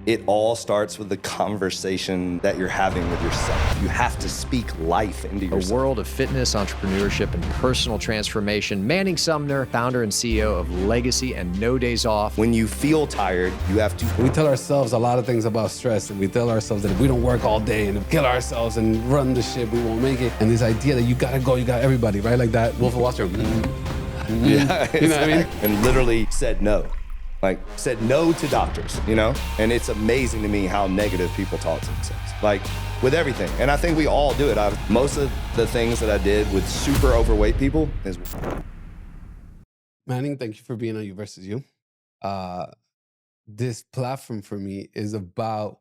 It all starts with the conversation that you're having with yourself. You have to speak life into yourself. A world of fitness, entrepreneurship, and personal transformation. Manning Sumner, founder and CEO of Legacy and No Days Off. When you feel tired, you have to... We tell ourselves a lot of things about stress, and we tell ourselves that if we don't work all day and kill ourselves and run the ship, we won't make it. And this idea that you gotta go, you got everybody, right? Like that Wolf of Wall Street. Yeah, you know what I mean? And literally said no. Like, said no to doctors, you know? And it's amazing to me how negative people talk to themselves. Like, with everything. And I think we all do it. Most of the things that I did with super overweight people is... Manning, thank you for being on You Versus You. This platform for me is about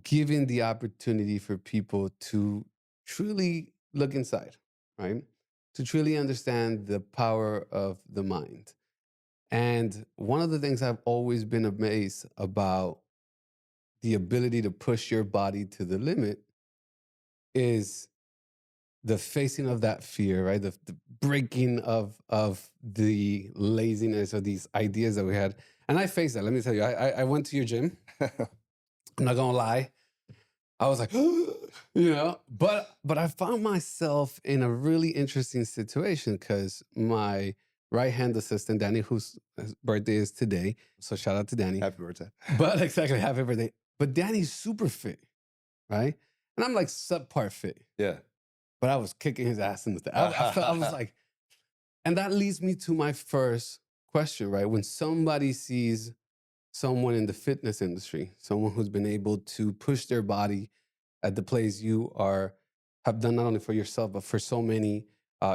giving the opportunity for people to truly look inside, right? To truly understand the power of the mind. And one of the things I've always been amazed about the ability to push your body to the limit is the facing of that fear, right? The breaking of the laziness or these ideas that we had. And I faced that. Let me tell you, I went to your gym. I'm not gonna lie. I was like, you know, but I found myself in a really interesting situation because my right-hand assistant, Danny, whose birthday is today. So shout out to Danny. Happy birthday. But exactly, happy birthday. But Danny's super fit, right? And I'm like subpar fit. Yeah. But I was kicking his ass in the I was like, and that leads me to my first question, right? When somebody sees someone in the fitness industry, someone who's been able to push their body at the place you have done not only for yourself, but for so many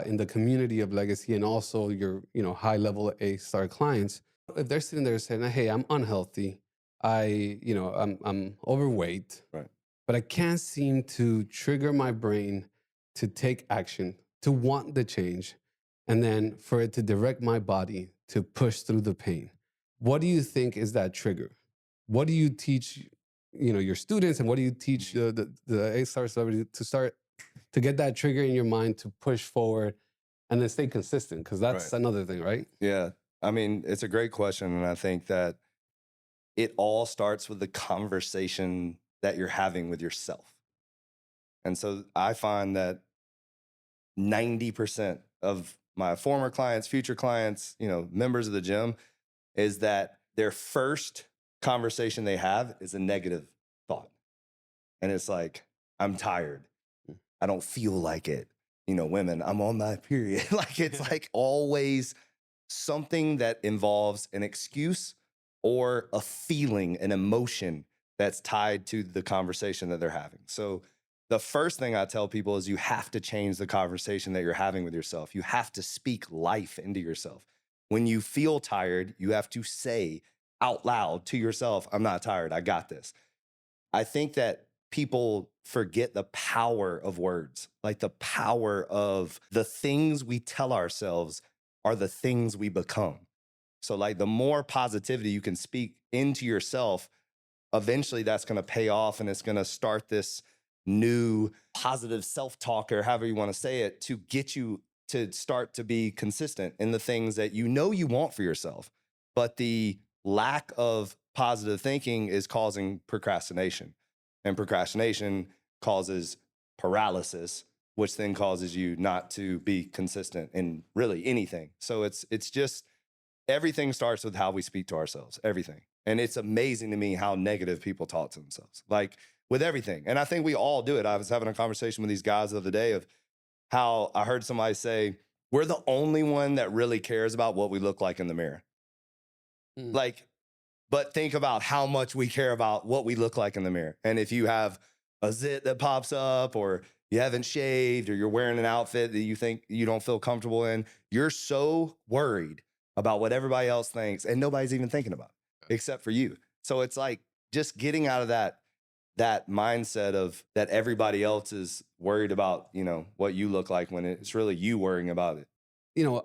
in the community of Legacy and also your high-level A-star clients, if they're sitting there saying, hey, I'm unhealthy, I'm overweight, right, but I can't seem to trigger my brain to take action, to want the change, and then for it to direct my body to push through the pain. What do you think is that trigger? What do you teach, your students, and what do you teach the A-star celebrity to get that trigger in your mind to push forward and then stay consistent? Because that's another thing, right? Yeah. I mean, it's a great question. And I think that it all starts with the conversation that you're having with yourself. And so I find that 90% of my former clients, future clients, members of the gym, is that their first conversation they have is a negative thought. And it's like, I'm tired. I don't feel like it. Women, I'm on my period. Like, it's like always something that involves an excuse or a feeling, an emotion that's tied to the conversation that they're having. So the first thing I tell people is you have to change the conversation that you're having with yourself. You have to speak life into yourself. When you feel tired, you have to say out loud to yourself, I'm not tired, I got this. I think that people forget the power of words, like the power of the things we tell ourselves are the things we become. So like the more positivity you can speak into yourself, eventually that's going to pay off and it's going to start this new positive self-talk, or however you want to say it, to get you to start to be consistent in the things that you want for yourself. But the lack of positive thinking is causing procrastination. And procrastination causes paralysis, which then causes you not to be consistent in really anything. So it's just everything starts with how we speak to ourselves, everything. And it's amazing to me how negative people talk to themselves, like with everything. And I think we all do it. I was having a conversation with these guys the other day of how I heard somebody say, we're the only one that really cares about what we look like in the mirror. But think about how much we care about what we look like in the mirror. And if you have a zit that pops up, or you haven't shaved, or you're wearing an outfit that you think you don't feel comfortable in, you're so worried about what everybody else thinks, and nobody's even thinking about it except for you. So it's like just getting out of that mindset of that everybody else is worried about, what you look like, when it's really you worrying about it.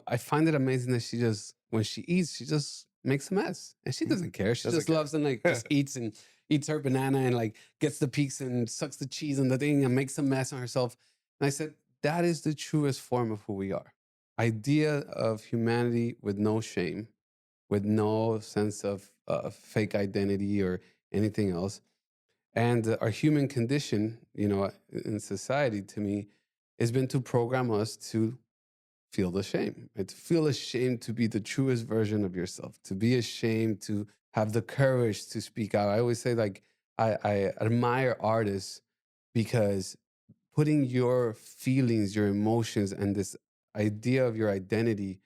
I find it amazing that when she eats, she just makes a mess, and she doesn't care. She just loves and just eats her banana and gets the peaks and sucks the cheese and the thing and makes a mess on herself. And I said, that is the truest form of who we are. Idea of humanity with no shame, with no sense of fake identity or anything else. And our human condition, in society, to me, has been to program us to feel the shame, right? To feel ashamed to be the truest version of yourself, to be ashamed to have the courage to speak out. I always say, like, I admire artists because putting your feelings, your emotions, and this idea of your identity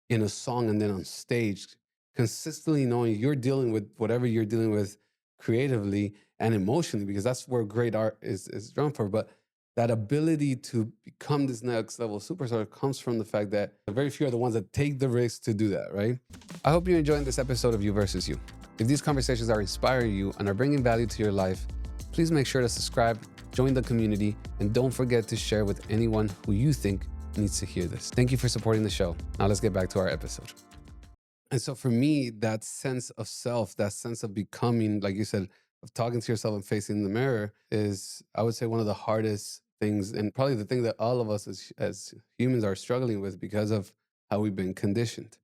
in a song and then on stage, consistently knowing you're dealing with whatever you're dealing with creatively and emotionally, because that's where great art is drawn for. But that ability to become this next level superstar comes from the fact that very few are the ones that take the risk to do that, right? I hope you're enjoying this episode of You Versus You. If these conversations are inspiring you and are bringing value to your life, please make sure to subscribe, join the community, and don't forget to share with anyone who you think needs to hear this. Thank you for supporting the show. Now let's get back to our episode. And so for me, that sense of self, that sense of becoming, like you said, of talking to yourself and facing the mirror is, I would say, one of the hardest things, and probably the thing that all of us as humans are struggling with because of how we've been conditioned.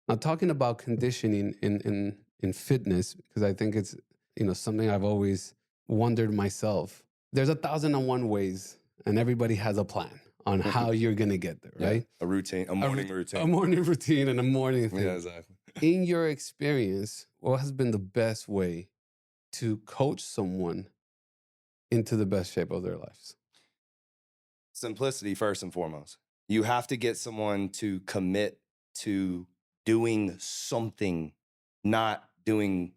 Now, talking about conditioning in fitness, because I think it's something I've always wondered myself. There's 1,001 ways, and everybody has a plan on how you're gonna get there, right? A routine, a morning routine. A morning routine and a morning thing. Yeah, exactly. In your experience, what has been the best way to coach someone into the best shape of their lives? Simplicity first and foremost. You have to get someone to commit to doing something, not doing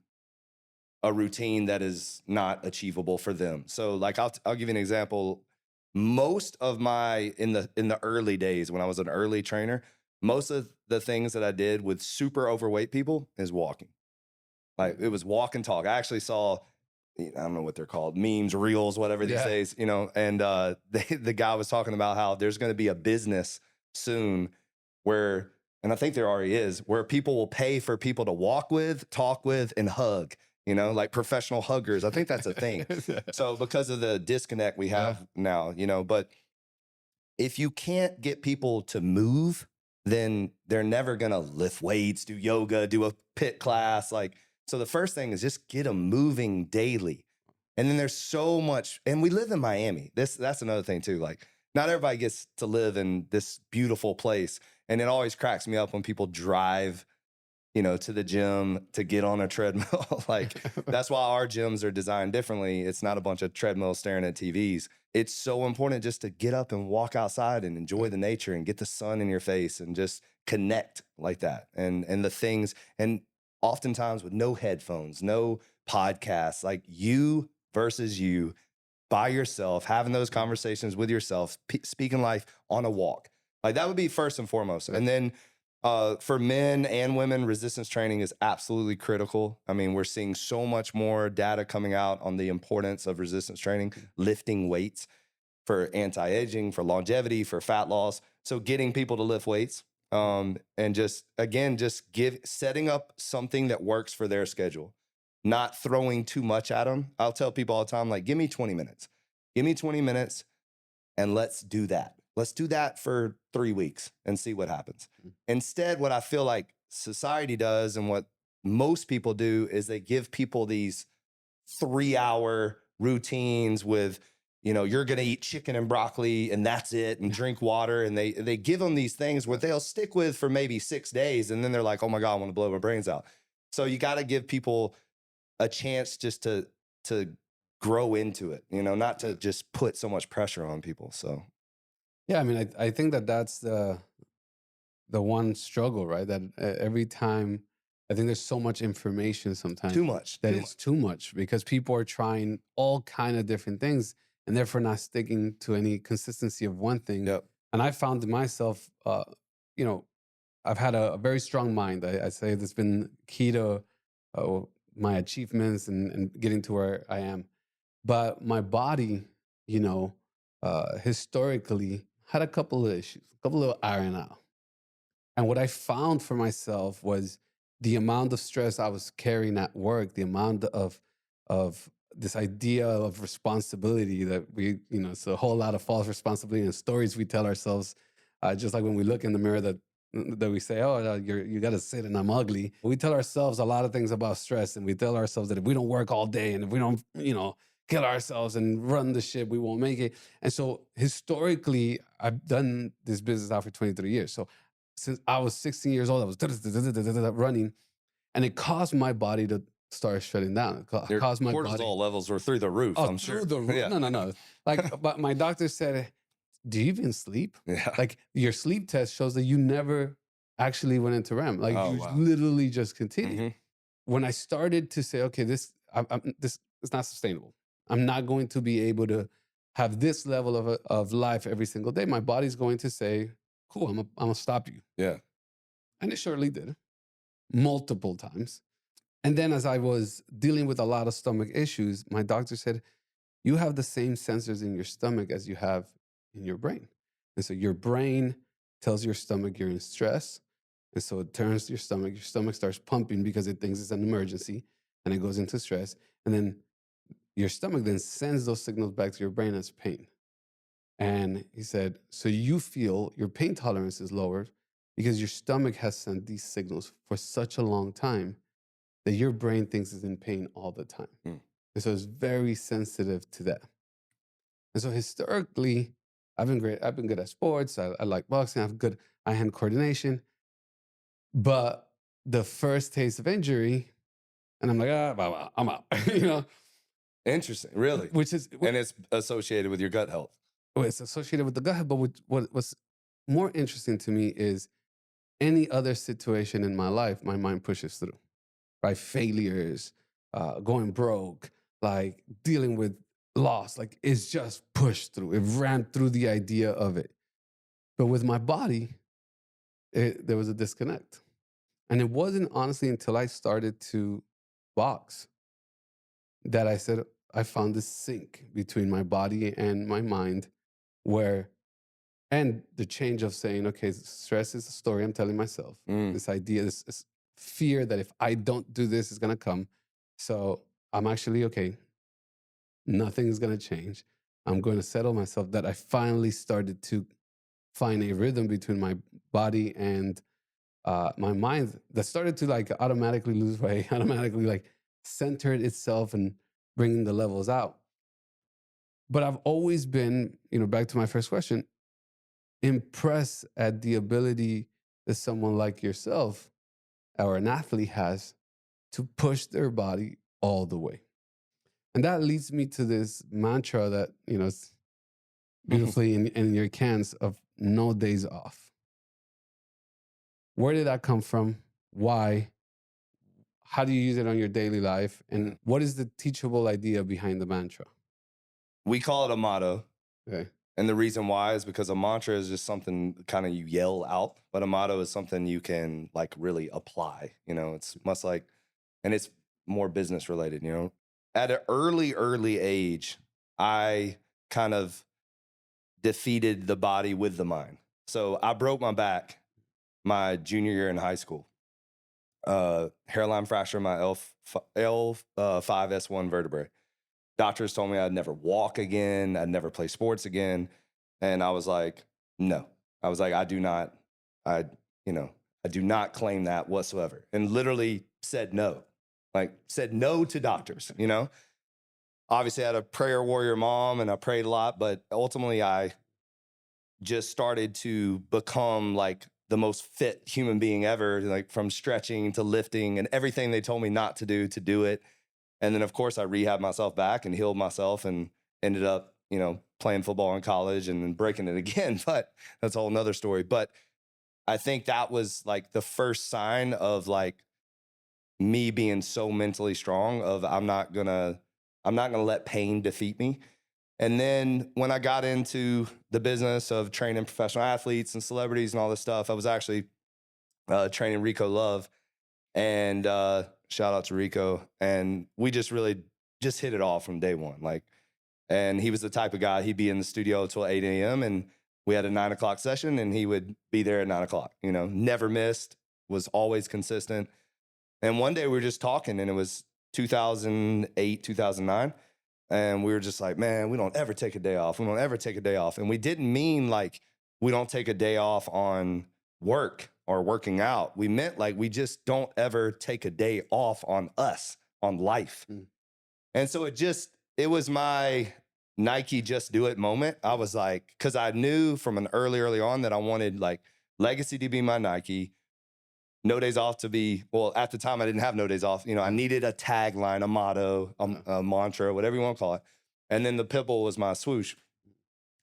a routine that is not achievable for them. So, like, I'll give you an example. Most of my in the early days when I was an early trainer, most of the things that I did with super overweight people is walking. Like, it was walk and talk. I actually saw, I don't know what they're called, memes, reels, whatever these days, and the guy was talking about how there's going to be a business soon where, and I think there already is, where people will pay for people to walk with, talk with, and hug. Like professional huggers. I think that's a thing. So because of the disconnect we have now, but if you can't get people to move, then they're never going to lift weights, do yoga, do a pit class. So the first thing is just get them moving daily. And then there's so much, and we live in Miami. That's another thing too. Like, not everybody gets to live in this beautiful place. And it always cracks me up when people drive to the gym to get on a treadmill. That's why our gyms are designed differently. It's not a bunch of treadmills staring at TVs. It's so important just to get up and walk outside and enjoy the nature and get the sun in your face and just connect like that. And the things, and oftentimes with no headphones, no podcasts, like you versus you by yourself, having those conversations with yourself, speaking life on a walk. Like, that would be first and foremost. And then for men and women, resistance training is absolutely critical. I mean, we're seeing so much more data coming out on the importance of resistance training, lifting weights for anti-aging, for longevity, for fat loss. So getting people to lift weights, and just setting up something that works for their schedule, not throwing too much at them. I'll tell people all the time, like, give me 20 minutes. Give me 20 minutes and let's do that. Let's do that for 3 weeks and see what happens. Instead, what I feel like society does and what most people do is they give people these 3-hour routines with, you're going to eat chicken and broccoli and that's it, and drink water. And they give them these things where they'll stick with for maybe 6 days. And then they're like, oh my God, I want to blow my brains out. So you got to give people a chance just to grow into it, not to just put so much pressure on people. So. Yeah, I mean, I think that's the one struggle, right? That every time, I think there's so much information sometimes. Too much. It's too much because people are trying all kind of different things and therefore not sticking to any consistency of one thing. Yep. And I found myself, I've had a very strong mind. I say that's been key to my achievements and getting to where I am. But my body, historically had a couple of issues, a couple of iron out. And what I found for myself was the amount of stress I was carrying at work, the amount of this idea of responsibility that it's a whole lot of false responsibility and stories we tell ourselves. Just like when we look in the mirror that that we say, oh, you got to sit and I'm ugly. We tell ourselves a lot of things about stress, and we tell ourselves that if we don't work all day and if we don't, kill ourselves and run the ship, we won't make it. And so historically, I've done this business now for 23 years. So since I was 16 years old, I was running, and it caused my body to start shutting down. Your caused my cortisol body levels were through the roof, I'm through sure. the roof. Yeah. No. Like, but my doctor said, do you even sleep? Yeah. Like your sleep test shows that you never actually went into REM. Like you wow. literally just continue. Mhm. When I started to say, okay, this is not sustainable. I'm not going to be able to have this level of life every single day. My body's going to say, cool, I'm gonna stop you. Yeah. And it surely did multiple times. And then as I was dealing with a lot of stomach issues, my doctor said, you have the same sensors in your stomach as you have in your brain. And so your brain tells your stomach you're in stress. And so it turns to your stomach starts pumping because it thinks it's an emergency, and it goes into stress. And then your stomach then sends those signals back to your brain as pain. And he said, so you feel your pain tolerance is lowered because your stomach has sent these signals for such a long time that your brain thinks it's in pain all the time. Mm. And so it's very sensitive to that. And so historically, I've been great. I've been good at sports. I like boxing. I have good eye-hand coordination. But the first taste of injury, and I'm like, I'm out. Interesting. Really? Which is, And it's associated with your gut health. it's associated with the gut health. But what's more interesting to me is any other situation in my life, my mind pushes through, right? Failures, going broke, like dealing with loss, like it's just pushed through. It ran through the idea of it. But with my body, there was a disconnect. And it wasn't honestly until I started to box that I said, I found this sync between my body and my mind and the change of saying, okay, stress is a story I'm telling myself. This idea, this fear that if I don't do this, it's going to come. So I'm actually, okay, nothing's going to change. I'm going to settle myself. That I finally started to find a rhythm between my body and my mind that started to like automatically lose weight, automatically like center itself and bringing the levels out. But I've always been, back to my first question, impressed at the ability that someone like yourself or an athlete has to push their body all the way. And that leads me to this mantra that, it's beautifully in your cans of no days off. Where did that come from? Why? How do you use it on your daily life? And what is the teachable idea behind the mantra? We call it a motto. Okay. And the reason why is because a mantra is just something kind of you yell out, but a motto is something you can like really apply. It's much like, and it's more business related, At an early age, I kind of defeated the body with the mind. So I broke my back my junior year in high school. Hairline fracture in my L5S1 vertebrae. Doctors told me I'd never walk again. I'd never play sports again. And I was like, no. I was like, I do not claim that whatsoever. And literally said no. Like said no to doctors, Obviously I had a prayer warrior mom and I prayed a lot, but ultimately I just started to become like the most fit human being ever, like from stretching to lifting and everything they told me not to do it. And then, of course, I rehabbed myself back and healed myself and ended up, playing football in college and then breaking it again. But that's a whole nother story. But I think that was like the first sign of like me being so mentally strong of I'm not gonna let pain defeat me. And then when I got into the business of training professional athletes and celebrities and all this stuff, I was actually training Rico Love. And shout out to Rico. And we just really just hit it off from day one. And he was the type of guy, he'd be in the studio till 8 a.m. and we had a 9 o'clock session and he would be there at 9 o'clock, never missed, was always consistent. And one day we were just talking and it was 2008, 2009. And we were just like, man, we don't ever take a day off. We don't ever take a day off. And we didn't mean like we don't take a day off on work or working out, we meant like we just don't ever take a day off on us, on life. And so it was my Nike just do it moment. I was like, because I knew from an early on that I wanted like Legacy to be my Nike, No Days Off to be, well, at the time I didn't have No Days Off. You know, I needed a tagline, a motto, a mantra, whatever you want to call it. And then the Pitbull was my swoosh.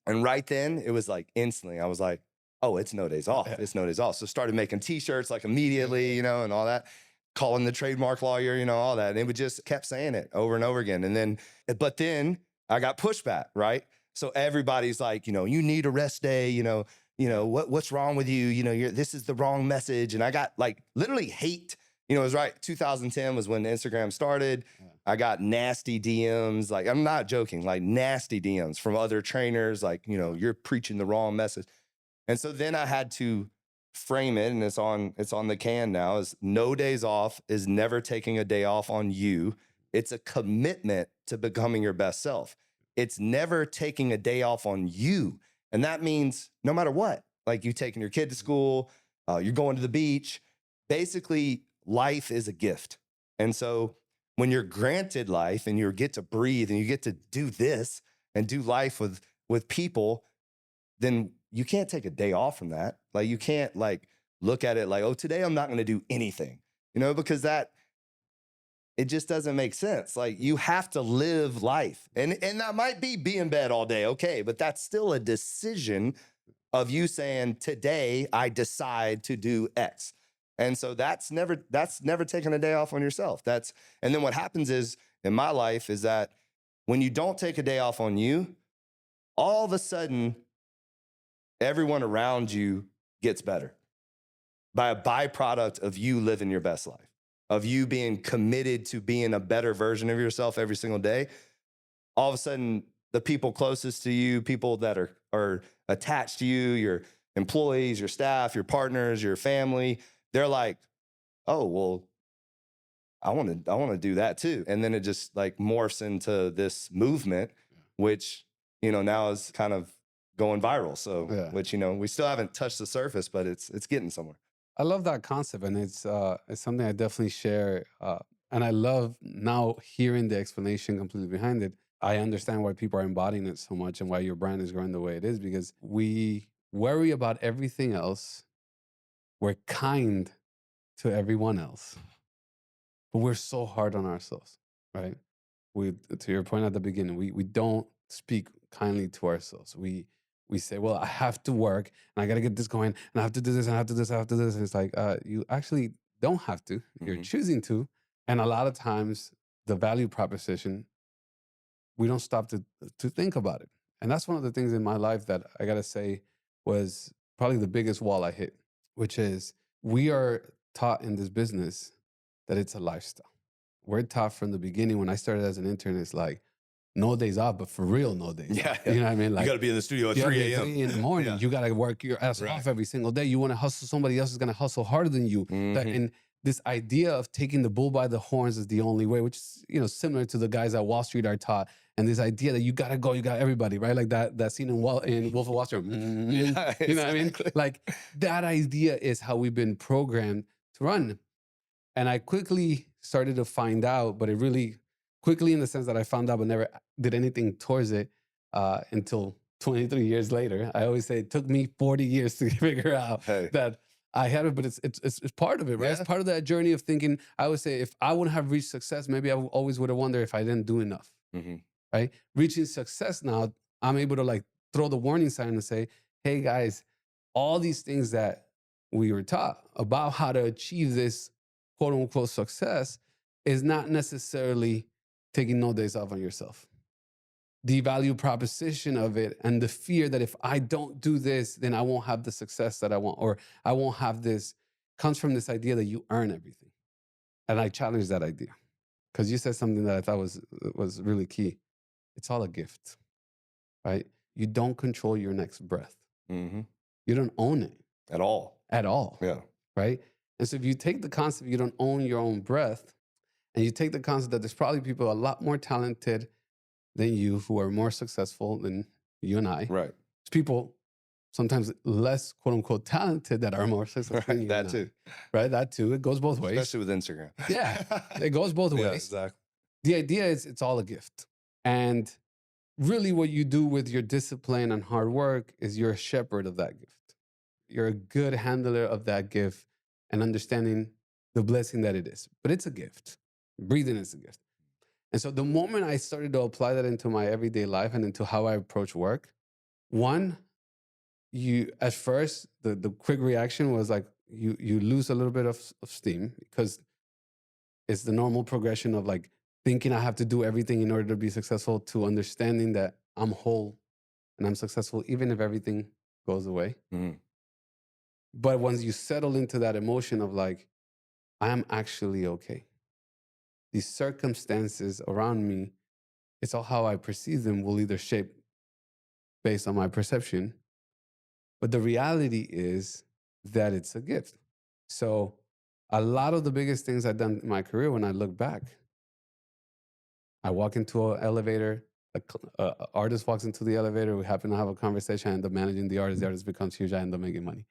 And right then it was like instantly, I was like, oh, it's No Days Off. It's No Days Off. So started making t-shirts like immediately, you know, and all that, calling the trademark lawyer, you know, all that. And it would just kept saying it over and over again. And then, but then I got pushback, right? So everybody's like, you know, you need a rest day, you know, what's wrong with you? You know, this is the wrong message. And I got like literally hate, you know, it was right. 2010 was when Instagram started. I got nasty DMs. Like, I'm not joking, like nasty DMs from other trainers. Like, you know, you're preaching the wrong message. And so then I had to frame it, and it's on the can now, is No Days Off is never taking a day off on you. It's a commitment to becoming your best self. It's never taking a day off on you. And that means no matter what, like you taking your kid to school, you're going to the beach, basically life is a gift. And so when you're granted life and you get to breathe and you get to do this and do life with people, then you can't take a day off from that. Like you can't like look at it like, oh, today I'm not going to do anything, you know, because it just doesn't make sense. Like you have to live life. And that might be in bed all day. Okay. But that's still a decision of you saying, today I decide to do X. And so that's never taking a day off on yourself. And then what happens is in my life is that when you don't take a day off on you, all of a sudden, everyone around you gets better by a byproduct of you living your best life, of you being committed to being a better version of yourself every single day. All of a sudden, the people closest to you, people that are attached to you, your employees, your staff, your partners, your family, they're like, oh, well, I want to do that too. And then it just like morphs into this movement, which, you know, now is kind of going viral. So, which, you know, we still haven't touched the surface, but it's getting somewhere. I love that concept, and it's something I definitely share. And I love now hearing the explanation completely behind it. I understand why people are embodying it so much and why your brand is growing the way it is, because we worry about everything else. We're kind to everyone else, but we're so hard on ourselves, right? To your point at the beginning, we don't speak kindly to ourselves. We say, well, I have to work and I got to get this going and I have to do this and I have to do this, I have to do this. And it's like, you actually don't have to. You're choosing to. And a lot of times the value proposition, we don't stop to think about it. And that's one of the things in my life that I got to say was probably the biggest wall I hit, which is we are taught in this business that it's a lifestyle. We're taught from the beginning. When I started as an intern, it's like, no days off, but for real, no days off. You know what I mean? Like, you got to be in the studio at 3 a.m. 3 in the morning. You got to work your ass off every single day. You want to hustle, somebody else is going to hustle harder than you. And this idea of taking the bull by the horns is the only way, which is, you know, similar to the guys at Wall Street are taught. And this idea that you got to go, you got everybody, right? Like that scene in Wolf of Wall Street. You know what I mean? Like that idea is how we've been programmed to run. And I quickly started to find out, but it really quickly in the sense that I found out but never did anything towards it until 23 years later. I always say it took me 40 years to figure out that I had it, but it's part of it, right? It's part of that journey of thinking. I would say if I wouldn't have reached success, maybe I always would have wondered if I didn't do enough, right? Reaching success now, I'm able to like throw the warning sign and say, hey guys, all these things that we were taught about how to achieve this quote unquote success is not necessarily taking no days off on yourself. The value proposition of it and the fear that if I don't do this, then I won't have the success that I want, or I won't have this, comes from this idea that you earn everything. And I challenge that idea because you said something that I thought was really key. It's all a gift, right? You don't control your next breath. You don't own it. At all. At all. Yeah. Right? And so if you take the concept you don't own your own breath, and you take the concept that there's probably people a lot more talented than you who are more successful than you and I. Right. There's people sometimes less quote unquote talented that are more successful. Right, that too. Right, that too. It goes both ways. Especially with Instagram. Yeah, it goes both ways. Yeah, exactly. The idea is it's all a gift. And really what you do with your discipline and hard work is you're a shepherd of that gift. You're a good handler of that gift and understanding the blessing that it is. But it's a gift. Breathing is a gift. And so the moment I started to apply that into my everyday life and into how I approach work, one, you at first, the quick reaction was like you lose a little bit of steam because it's the normal progression of like thinking I have to do everything in order to be successful to understanding that I'm whole and I'm successful even if everything goes away. Mhm. But once you settle into that emotion of like, I am actually okay. These circumstances around me, it's all how I perceive them will either shape based on my perception. But the reality is that it's a gift. So a lot of the biggest things I've done in my career, when I look back, I walk into an elevator, an artist walks into the elevator, we happen to have a conversation, I end up managing the artist becomes huge, I end up making money.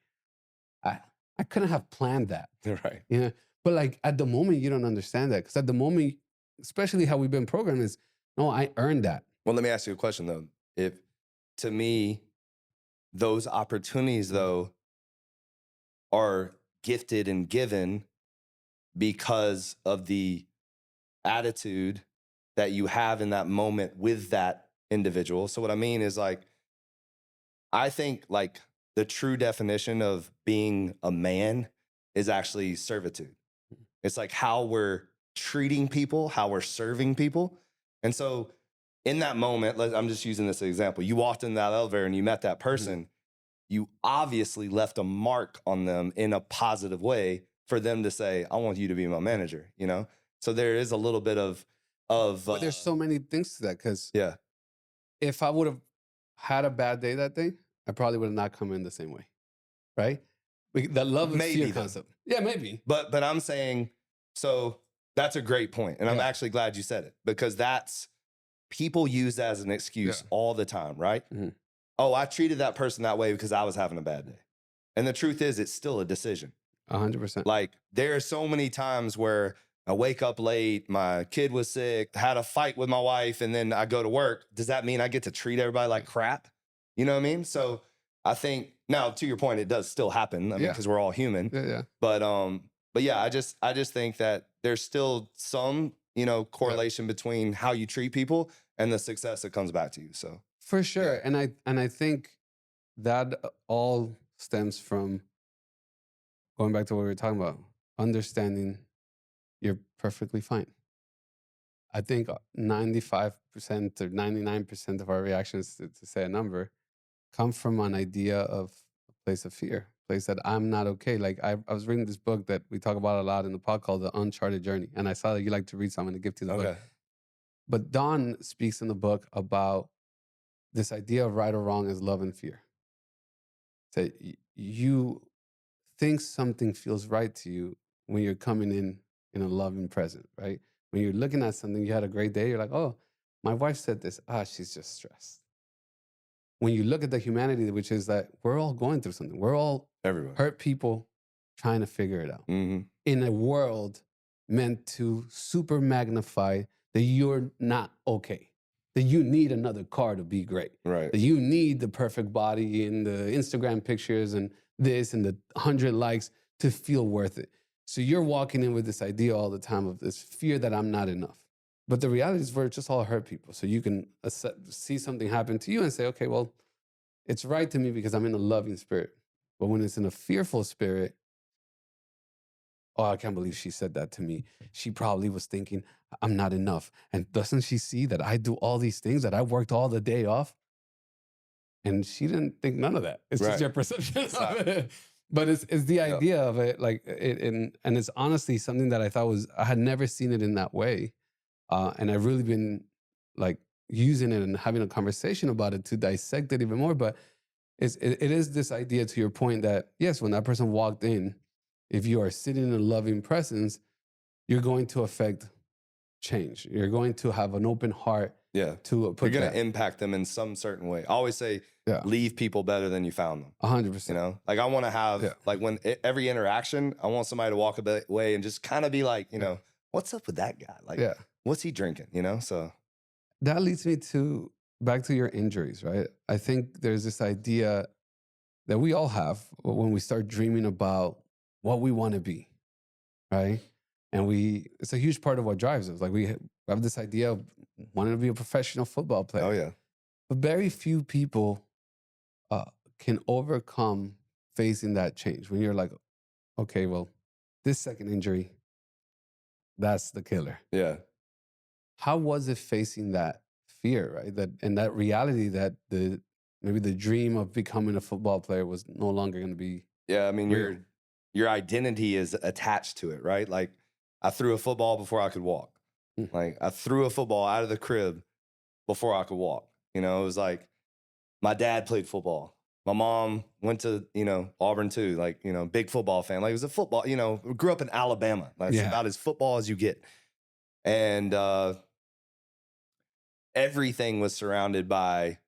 I couldn't have planned that. Right. You know? But like at the moment, you don't understand that. Because at the moment, especially how we've been programmed is, no, I earned that. Well, let me ask you a question though. If to me, those opportunities though are gifted and given because of the attitude that you have in that moment with that individual. So what I mean is like, I think like the true definition of being a man is actually servitude. It's like how we're treating people, how we're serving people. And so in that moment, I'm just using this as an example. You walked in that elevator and you met that person. You obviously left a mark on them in a positive way for them to say, I want you to be my manager, you know? So there is a little bit of But there's so many things to that because yeah. if I would have had a bad day that day, I probably would have not come in the same way, right? The love and fear concept. Yeah, maybe. But I'm saying, so that's a great point. And I'm Yeah. actually glad you said it because that's, people use that as an excuse all the time, right? Mhm. Oh, I treated that person that way because I was having a bad day. And the truth is, it's still a decision. 100%. Like there are so many times where I wake up late, my kid was sick, had a fight with my wife, and then I go to work. Does that mean I get to treat everybody like crap? You know what I mean? So I think now to your point, it does still happen. I mean, because we're all human. Yeah. But yeah, I just think that there's still some, you know, correlation between how you treat people and the success that comes back to you. So For sure. And I think that all stems from going back to what we were talking about, understanding you're perfectly fine. I think 95% or 99% of our reactions to say a number come from an idea of a place of fear, a place that I'm not okay. Like I was reading this book that we talk about a lot in the pod called The Uncharted Journey. And I saw that you like to read, so I'm going to give to the book. But Don speaks in the book about this idea of right or wrong as love and fear. So you think something feels right to you when you're coming in a loving present, right? When you're looking at something, you had a great day, you're like, oh, my wife said this. She's just stressed. When you look at the humanity, which is that we're all going through something. We're all everyone hurt people trying to figure it out. Mm-hmm. In a world meant to super magnify that you're not okay, that you need another car to be great, Right. that you need the perfect body and the Instagram pictures and this and the 100 likes to feel worth it. So you're walking in with this idea all the time of this fear that I'm not enough. But the reality is we're just all hurt people. So you can see something happen to you and say, okay, well, it's right to me because I'm in a loving spirit. But when it's in a fearful spirit, oh, I can't believe she said that to me. She probably was thinking, I'm not enough. And doesn't she see that I do all these things, that I worked all the day off? And she didn't think none of that. It's just your perception of it. But it's the idea of it, like, and it's honestly something that I thought I had never seen it in that way. And I've really been like using it and having a conversation about it to dissect it even more. But it is this idea, to your point, that yes, when that person walked in, if you are sitting in a loving presence, you're going to affect change. You're going to have an open heart. Yeah. To put you're going to impact them in some certain way. I always say Yeah. leave people better than you found them. 100%. You know, like I want to have like when every interaction, I want somebody to walk away and just kind of be like, you know, what's up with that guy? Like, what's he drinking? You know, so that leads me back to your injuries, right? I think there's this idea that we all have when we start dreaming about what we want to be, right? And it's a huge part of what drives us. Like we have this idea of wanting to be a professional football player. Oh yeah. But very few people can overcome facing that change. When you're like, okay, well, this second injury, that's the killer. Yeah. How was it facing that fear, right? And that reality that maybe the dream of becoming a football player was no longer going to be. Yeah, I mean, real. your identity is attached to it, right? Like I threw a football before I could walk. Like I threw a football out of the crib before I could walk. You know, it was like my dad played football. My mom went to, you know, Auburn too, like, you know, big football fan. Like it was a football, you know, grew up in Alabama. Like it's about as football as you get. And everything was surrounded by,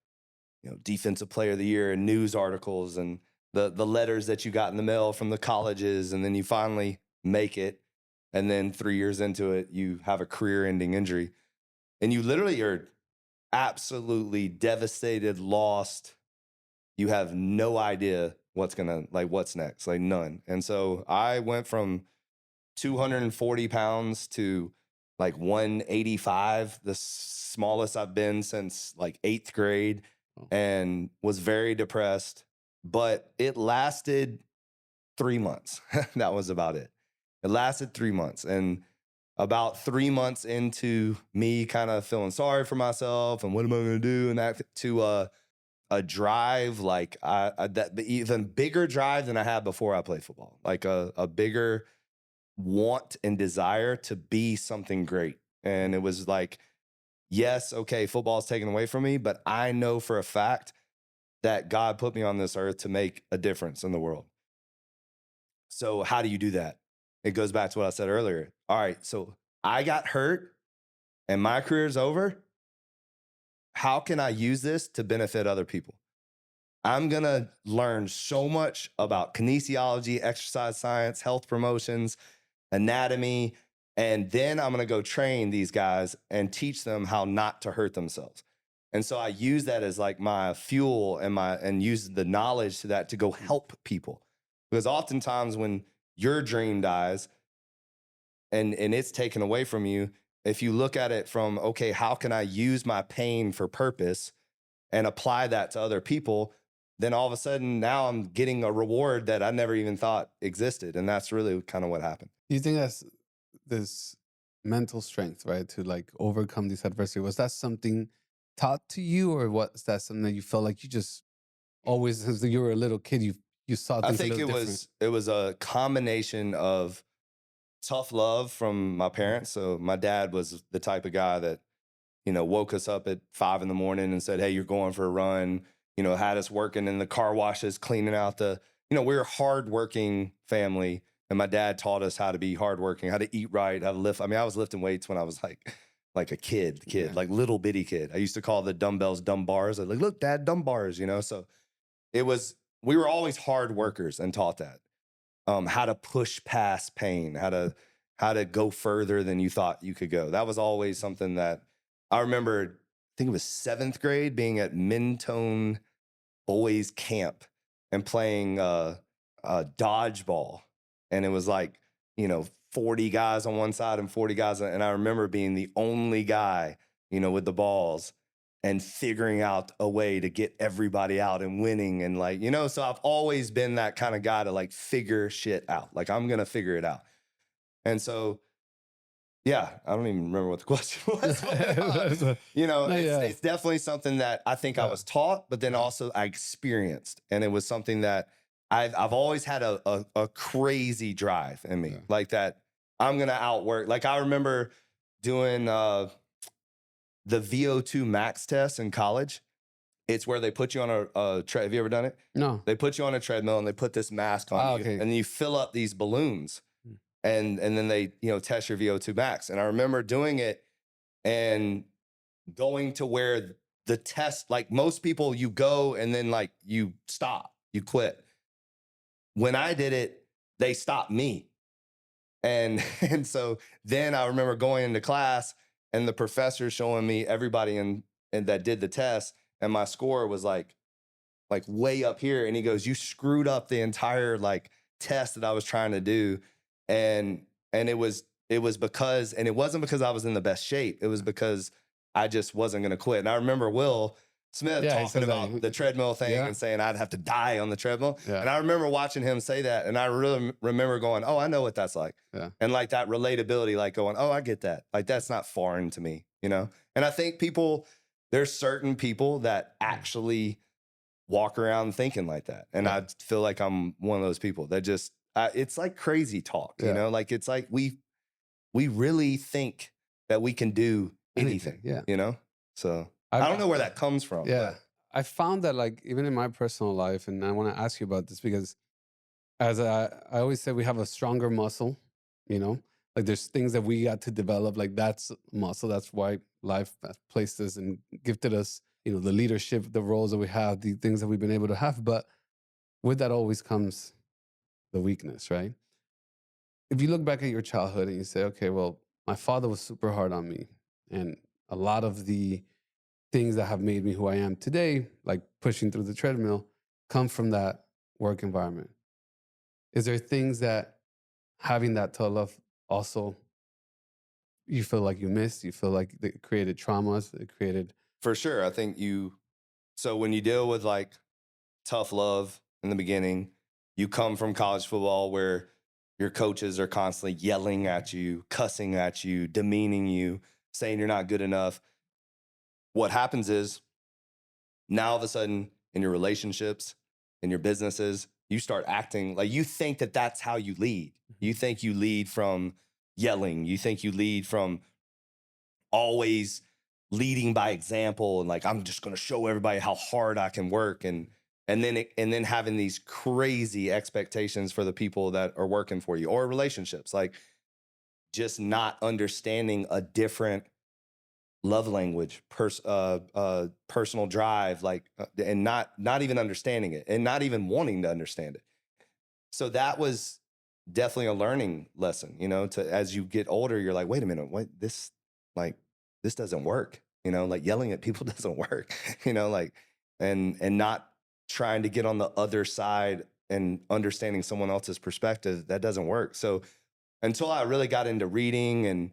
you know, defensive player of the year and news articles and the letters that you got in the mail from the colleges. And then you finally make it. And then 3 years into it, you have a career-ending injury. And you literally are absolutely devastated, lost. You have no idea what's next, like none. And so I went from 240 pounds to like 185, the smallest I've been since like 8th grade, and was very depressed. But it lasted 3 months. That was about it. It lasted 3 months. And about 3 months into me kind of feeling sorry for myself and what am I going to do, and that to a drive like that even bigger drive than I had before I played football, like a bigger want and desire to be something great. And it was like, yes, okay, football's taken away from me, but I know for a fact that God put me on this earth to make a difference in the world. So how do you do that? It goes back to what I said earlier. All right, so I got hurt and my career's over. How can I use this to benefit other people? I'm going to learn so much about kinesiology, exercise science, health promotions, anatomy, and then I'm going to go train these guys and teach them how not to hurt themselves. And so I use that as like my fuel and use the knowledge to that to go help people. Because oftentimes when your dream dies and it's taken away from you, if you look at it from, okay, how can I use my pain for purpose and apply that to other people, then all of a sudden now I'm getting a reward that I never even thought existed. And that's really kind of what happened. Do you think that's this mental strength, right? To like overcome this adversity. Was that something taught to you, or was that something that you felt like you just always, since you were a little kid, you saw things I think a little different? it was a combination of tough love from my parents. So my dad was the type of guy that, you know, woke us up at 5 a.m. and said, "Hey, you're going for a run." You know, had us working in the car washes, cleaning out we're a hardworking family. And my dad taught us how to be hardworking, how to eat right, how to lift. I mean, I was lifting weights when I was like a kid, like little bitty kid. I used to call the dumbbells dumb bars. I was like, "Look, Dad, dumb bars," you know? So we were always hard workers and taught that. How to push past pain, how to go further than you thought you could go. That was always something that I remember. I think it was 7th grade, being at Mentone Boys Camp and playing dodgeball. And it was like, 40 guys on one side and 40 guys. And I remember being the only guy, with the balls and figuring out a way to get everybody out and winning. And so I've always been that kind of guy to figure shit out. Like, I'm going to figure it out. And so, yeah, I don't even remember what the question was. It's definitely something that I think I was taught, but then also I experienced. And it was something that I've always had a crazy drive in me, like that I'm going to outwork. Like, I remember doing the VO2 max test in college. It's where they put you on a tread. Have you ever done it? No. They put you on a treadmill and they put this mask on you, and then you fill up these balloons. And then they, test your VO2 max. And I remember doing it and going to where the test, like most people, you go and then like you stop, you quit. When I did it, they stopped me. And so then I remember going into class and the professor showing me everybody and that did the test, and my score was like way up here. And he goes, "You screwed up the entire like test that I was trying to do." And it was because, and it wasn't because I was in the best shape. It was because I just wasn't going to quit. And I remember Will Smith talking about the treadmill thing and saying I'd have to die on the treadmill. Yeah. And I remember watching him say that. And I really remember going, oh, I know what that's like. Yeah. And like that relatability, like going, oh, I get that. Like, that's not foreign to me, you know? And I think there's certain people that actually walk around thinking like that. And I feel like I'm one of those people that just, it's like crazy talk, you know? Like, it's like we really think that we can do anything, you know? So I don't know where that comes from. Yeah. But I found that like, even in my personal life, and I want to ask you about this because as I always say, we have a stronger muscle, you know, like there's things that we got to develop, like that's muscle. That's why life has placed us and gifted us, you know, the leadership, the roles that we have, the things that we've been able to have. But with that always comes the weakness, right? If you look back at your childhood and you say, okay, well, my father was super hard on me. And a lot of the things that have made me who I am today, like pushing through the treadmill, come from that work environment. Is there things that having that tough love also you feel like you missed? You feel like it created traumas? It created... For sure. I think so when you deal with like tough love in the beginning, you come from college football where your coaches are constantly yelling at you, cussing at you, demeaning you, saying you're not good enough. What happens is now all of a sudden in your relationships, in your businesses, you start acting like you think that that's how you lead. You think you lead from yelling. You think you lead from always leading by example and like, I'm just going to show everybody how hard I can work. And then having these crazy expectations for the people that are working for you, or relationships, like just not understanding a different love language, personal drive, like, and not even understanding it and not even wanting to understand it. So that was definitely a learning lesson, you know, as you get older, you're like, wait a minute, this doesn't work, you know, like yelling at people doesn't work, you know, like, and not trying to get on the other side and understanding someone else's perspective, that doesn't work. So until I really got into reading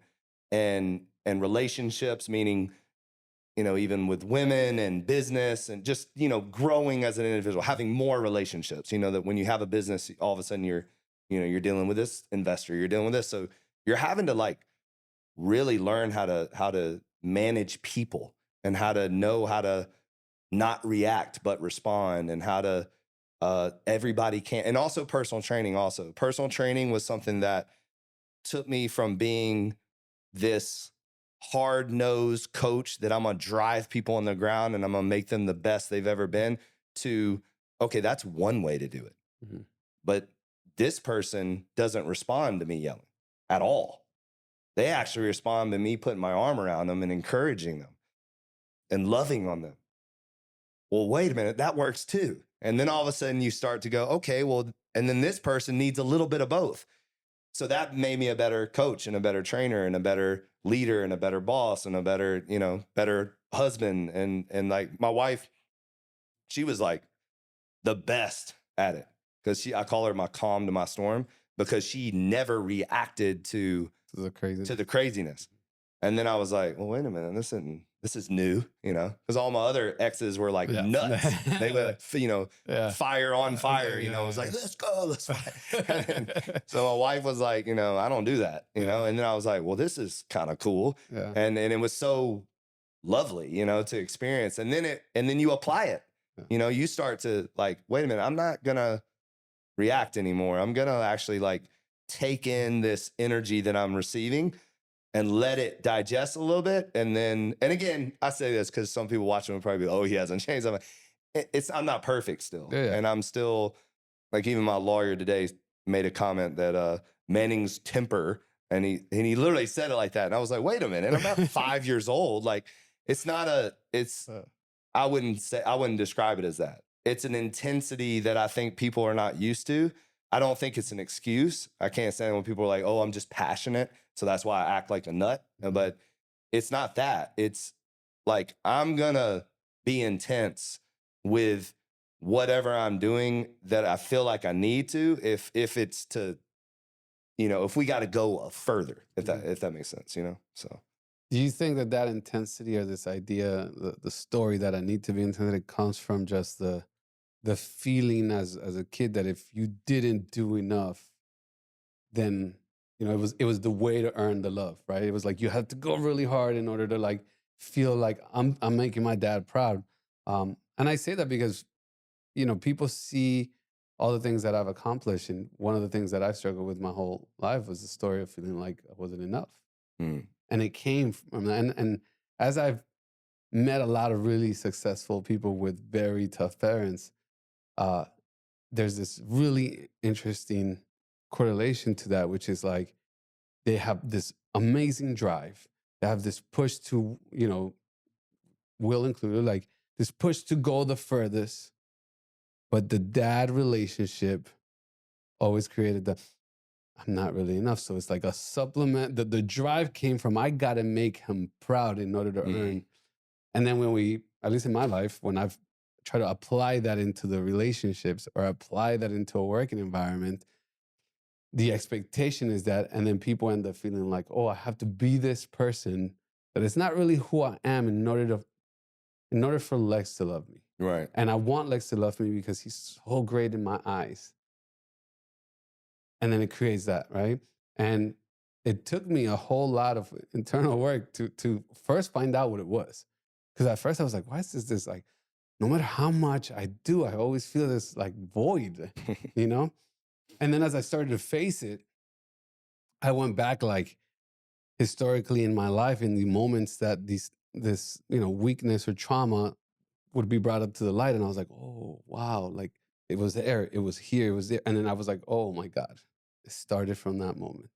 and relationships, meaning, you know, even with women and business and just, you know, growing as an individual, having more relationships, you know, that when you have a business, all of a sudden you're dealing with this investor, you're dealing with this. So you're having to like really learn how to manage people and how to know how to not react, but respond, and how to, everybody can't, and also personal training. Also, personal training was something that took me from being this hard-nosed coach that I'm going to drive people on the ground and I'm going to make them the best they've ever been to, okay, that's one way to do it. Mm-hmm. But this person doesn't respond to me yelling at all. They actually respond to me putting my arm around them and encouraging them and loving on them. Well, wait a minute, that works too. And then all of a sudden you start to go, okay, well, and then this person needs a little bit of both. So that made me a better coach and a better trainer and a better leader and a better boss and a better, you know, better husband. And like my wife, she was like the best at it, because I call her my calm to my storm, because she never reacted to the craziness. And then I was like, well, wait a minute, this is new, you know, because all my other exes were like nuts. They were like, you know, fire on fire, you know, it was like, let's go, let's fight. So my wife was like, you know, I don't do that, you know. And then I was like, well, this is kind of cool. Yeah. And it was so lovely, you know, to experience. And then you apply it, you know, you start to like, wait a minute, I'm not going to react anymore. I'm going to actually like take in this energy that I'm receiving and let it digest a little bit. And again, I say this because some people watching will probably be, oh, he hasn't changed. I'm not perfect still. Yeah. And I'm still, like, even my lawyer today made a comment that Manning's temper, and he literally said it like that. And I was like, wait a minute, I'm not 5 years old. Like, it's I wouldn't describe it as that. It's an intensity that I think people are not used to. I don't think it's an excuse. I can't stand when people are like, oh, I'm just passionate, so that's why I act like a nut. But it's not that. It's like, I'm gonna be intense with whatever I'm doing that I feel like I need to, if it's to, if we got to go further, if that makes sense, so. Do you think that intensity, or this idea, the story that I need to be intense, it comes from just the feeling as a kid that if you didn't do enough, then it was the way to earn the love, right? It was like you had to go really hard in order to like feel like I'm making my dad proud. And I say that because people see all the things that I've accomplished, and one of the things that I struggled with my whole life was the story of feeling like I wasn't enough. Mm. And it came from that. And as I've met a lot of really successful people with very tough parents, there's this really interesting correlation to that, which is like they have this amazing drive. They have this push to, will include like this push to go the furthest. But the dad relationship always created I'm not really enough. So it's like a supplement. The drive came from, I got to make him proud in order to earn. And then at least in my life, when I've tried to apply that into the relationships or apply that into a working environment, the expectation is that, and then people end up feeling like, oh, I have to be this person, that it's not really who I am in order for Lex to love me. Right. And I want Lex to love me because he's so great in my eyes. And then it creates that, right? And it took me a whole lot of internal work to first find out what it was. Because at first I was like, why is this like, no matter how much I do, I always feel this like void, And then as I started to face it, I went back like historically in my life, in the moments that this weakness or trauma would be brought up to the light. And I was like, oh, wow. Like it was there, it was here, it was there. And then I was like, oh my God, it started from that moment.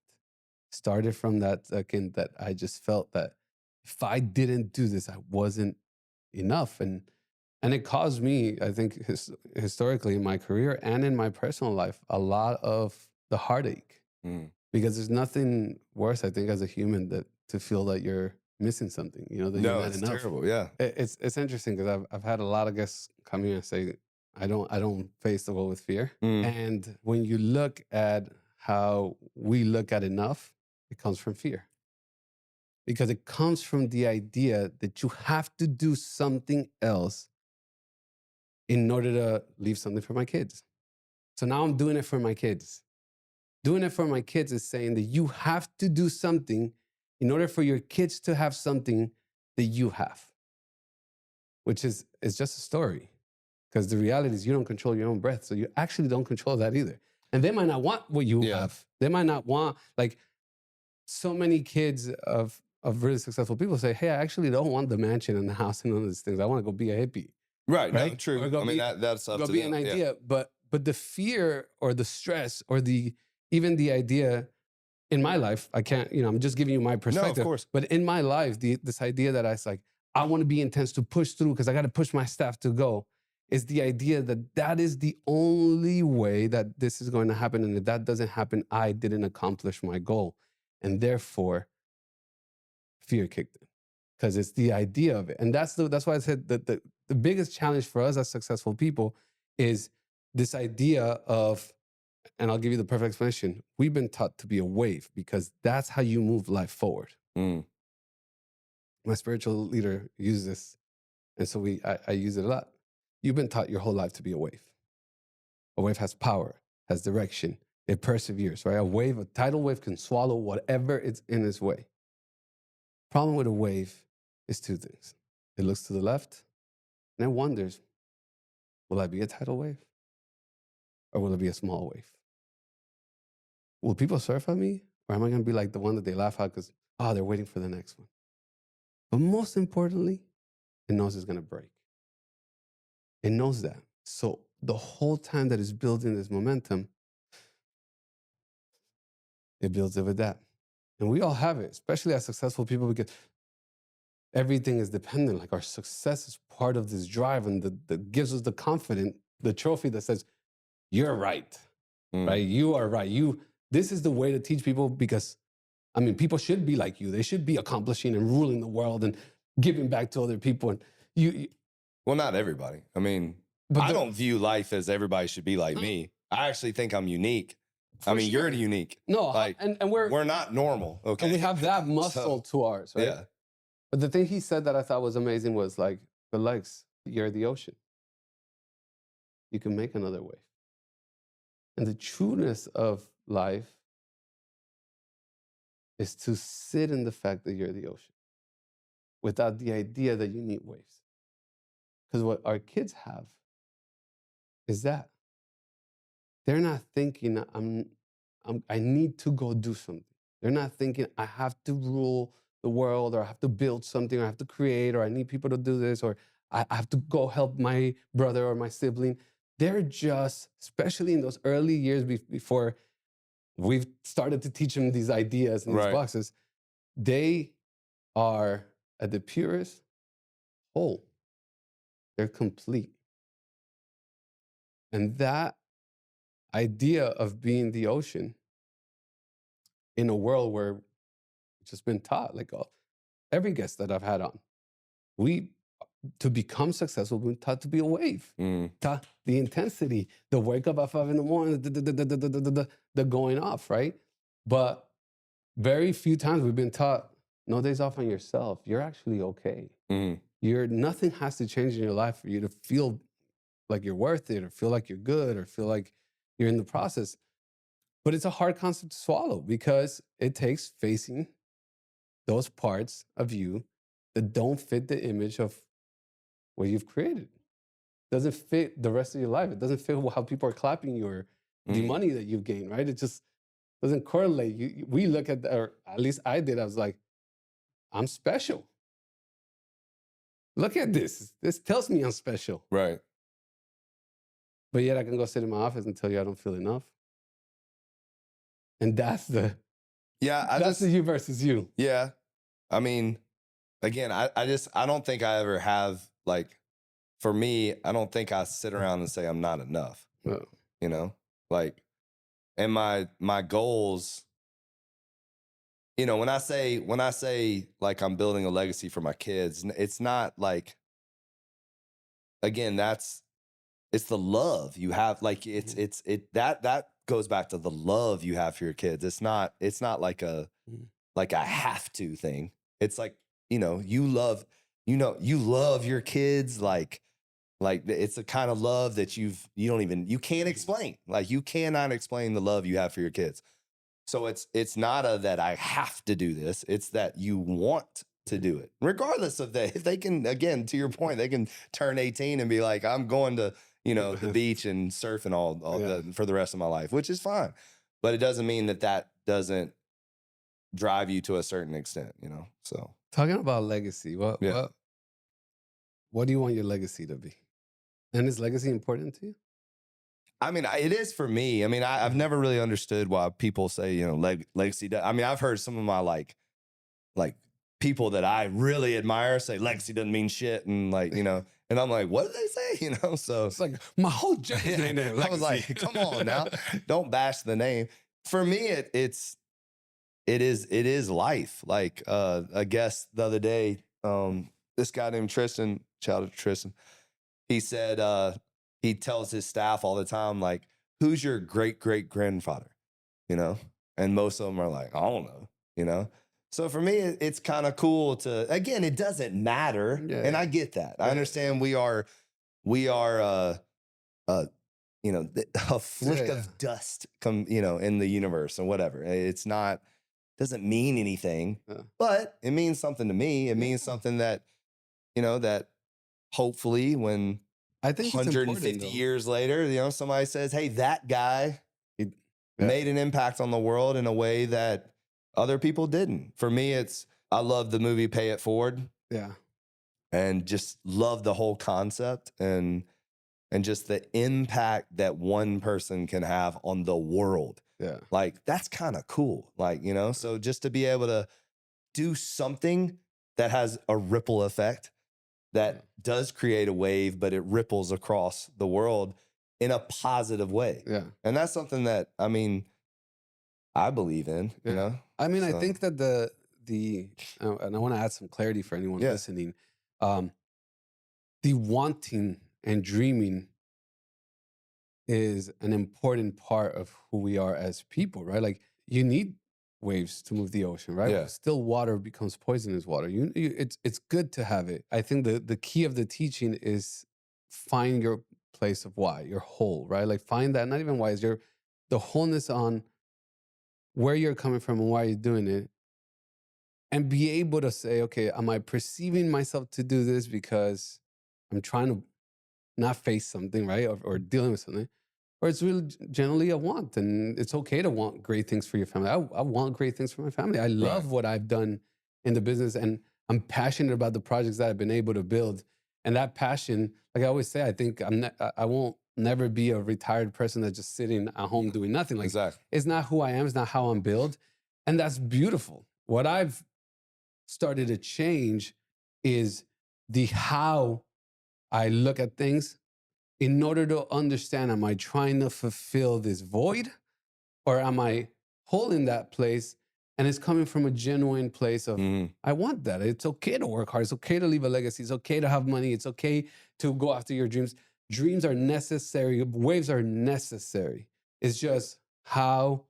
Started from that second that I just felt that if I didn't do this, I wasn't enough. And it caused me, I think, historically in my career and in my personal life, a lot of the heartache. Because there's nothing worse, I think, as a human to feel that you're missing something, that you're not it's enough. terrible. Yeah. It's interesting because I've had a lot of guests come here and say, I don't face the world with fear. And when you look at how we look at enough, it comes from fear. Because it comes from the idea that you have to do something else in order to leave something for my kids. So now I'm doing it for my kids. Doing it for my kids is saying that you have to do something in order for your kids to have something that you have, which is just a story. Because the reality is you don't control your own breath. So you actually don't control that either. And they might not want what you have. They might not want, like so many kids of really successful people say, hey, I actually don't want the mansion and the house and all these things. I want to go be a hippie. Right. Right? No, true. Or go I mean, that's up go to be them. an idea. But the fear or the stress or even the idea in my life, I can't, I'm just giving you my perspective. No, of course. But in my life, this idea that I want to be intense to push through because I got to push my staff to go, is the idea that is the only way that this is going to happen. And if that doesn't happen, I didn't accomplish my goal. And therefore, fear kicked in because it's the idea of it. And that's why I said that the biggest challenge for us as successful people is this idea of, and I'll give you the perfect explanation. We've been taught to be a wave because that's how you move life forward. My spiritual leader uses this. And so I use it a lot. You've been taught your whole life to be a wave. A wave has power, has direction. It perseveres, right? A tidal wave can swallow whatever is in its way. Problem with a wave is two things. It looks to the left and it wonders, will I be a tidal wave? Or will it be a small wave? Will people surf at me? Or am I going to be like the one that they laugh at because, they're waiting for the next one? But most importantly, it knows it's going to break. It knows that. So the whole time that it's building this momentum, it builds it with that. And we all have it, especially as successful people, because everything is dependent. Like our success is part of this drive and that gives us the confidence, the trophy that says, you're right, right? You are right. This is the way to teach people because, I mean, people should be like you. They should be accomplishing and ruling the world and giving back to other people. And well, not everybody. I mean, I don't view life as everybody should be like me. I actually think I'm unique. I mean, you're unique. No, like, and we're not normal. Okay. And we have that muscle to ours, right? Yeah. But the thing he said that I thought was amazing was like, but Lex, you're the ocean. You can make another wave. And the trueness of life is to sit in the fact that you're the ocean without the idea that you need waves. Because what our kids have is that. They're not thinking, I need to go do something. They're not thinking, I have to rule the world, or I have to build something, or I have to create, or I need people to do this, or I have to go help my brother or my sibling. They're just, especially in those early years before we've started to teach them these ideas and these boxes, they are at the purest whole. They're complete. And that idea of being the ocean in a world where it's just been taught, like every guest that I've had on, to become successful, we've been taught to be a wave. Taught the intensity, the wake up at 5 a.m, the going off, right? But very few times we've been taught, no days off on yourself. You're actually okay. Nothing has to change in your life for you to feel like you're worth it, or feel like you're good, or feel like you're in the process. But it's a hard concept to swallow because it takes facing those parts of you that don't fit the image of what you've created. It doesn't fit the rest of your life. It doesn't fit how people are clapping you or the money that you've gained, right? It just doesn't correlate. We look at, or at least I did, I was like, I'm special. Look at this. This tells me I'm special. Right. But yet I can go sit in my office and tell you I don't feel enough. And that's the you versus you. Yeah. I mean, again, I don't think I ever have, like, for me, I don't think I sit around and say I'm not enough. No. You know? Like, and my goals, you know, when I say like I'm building a legacy for my kids, it's not like, again, it's the love you have. Like that goes back to the love you have for your kids. It's not like a have to thing. It's like, you know, you love your kids. Like it's a kind of love that you can't explain. Like you cannot explain the love you have for your kids. So it's not that I have to do this. It's that you want to do it, regardless of that. If they can, again, to your point, they can turn 18 and be like, I'm going to, you know, the beach and surf and for the rest of my life, which is fine. But it doesn't mean that doesn't drive you to a certain extent, you know? So talking about legacy, what do you want your legacy to be? And is legacy important to you? I mean, it is for me. I mean, I've never really understood why people say, you know, legacy. I mean, I've heard some of my like people that I really admire say legacy doesn't mean shit, and like, you know, and I'm like, what did they say? You know, so it's like my whole journey. I was like, come on now, don't bash the name. For me, it is life. Like a guest the other day, this guy named Tristan, shout out to Tristan. He said he tells his staff all the time, like, who's your great-great-grandfather? You know? And most of them are like, I don't know, you know? So for me, it's kind of cool to, again, it doesn't matter. Yeah. And I get that. I understand we are you know, a flick of dust you know, in the universe or whatever. Doesn't mean anything, but it means something to me. It means something that, you know, that hopefully when I think 150 years later, you know, somebody says, hey, that guy made an impact on the world in a way that other people didn't. For me, I love the movie Pay It Forward. Yeah. And just love the whole concept and just the impact that one person can have on the world. Yeah. Like, that's kind of cool. Like, you know, so just to be able to do something that has a ripple effect that does create a wave, but it ripples across the world in a positive way. Yeah. And that's something that, I mean, I believe in, Yeah. you know? I mean, I So, think that and I want to add some clarity for anyone Yeah. listening. The wanting and dreaming is an important part of who we are as people, right? Like you need waves to move the ocean, right? Yeah. Still water becomes poisonous water. It's good to have it. I think the key of the teaching is find your place of why, your whole, right? Like find that, not even why, is your the wholeness on where you're coming from and why you're doing it. And be able to say, okay, am I perceiving myself to do this because I'm trying to not face something, right? Or dealing with something? Or it's really generally a want. And it's okay to want great things for your family. I want great things for my family. I love what I've done in the business. And I'm passionate about the projects that I've been able to build. And that passion, like I always say, I think I won't never be a retired person that's just sitting at home doing nothing. Like Exactly. it's not who I am. It's not how I'm built. And that's beautiful. What I've started to change is the how I look at things in order to understand, am I trying to fulfill this void or am I holding that place and it's coming from a genuine place of, I want that. It's okay to work hard. It's okay to leave a legacy. It's okay to have money. It's okay to go after your dreams. Dreams are necessary. Waves are necessary. It's just how